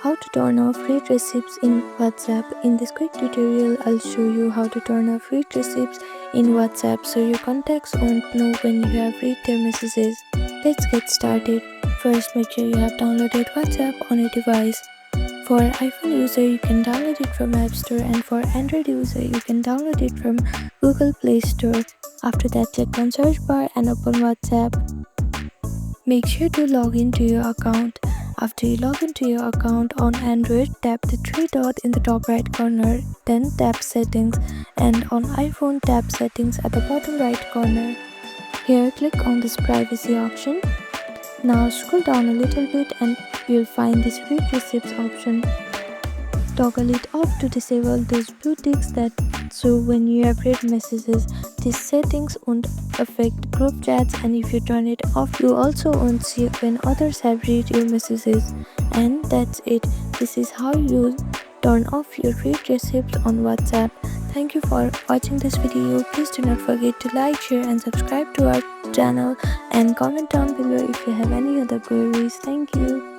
How to turn off read receipts in WhatsApp. In this quick tutorial, I'll show you how to turn off read receipts in WhatsApp so your contacts won't know when you have read their messages. Let's get started. First, make sure you have downloaded WhatsApp on a device. For iPhone user, you can download it from App Store, and for Android user, you can download it from Google Play Store. After that, check on search bar and open WhatsApp. Make sure to log into your account. After you log into your account on Android, tap the three dots in the top right corner, then tap settings, and on iPhone tap settings at the bottom right corner. Here click on this privacy option. Now scroll down a little bit and you'll find this read receipts option. Toggle it off to disable those blue ticks so when you have read messages. These settings won't affect group chats, and if you turn it off, you also won't see when others have read your messages. And that's it. This is how you turn off your read receipts on WhatsApp. Thank you for watching this video. Please do not forget to like, share and subscribe to our channel, and comment down below if you have any other queries. Thank you.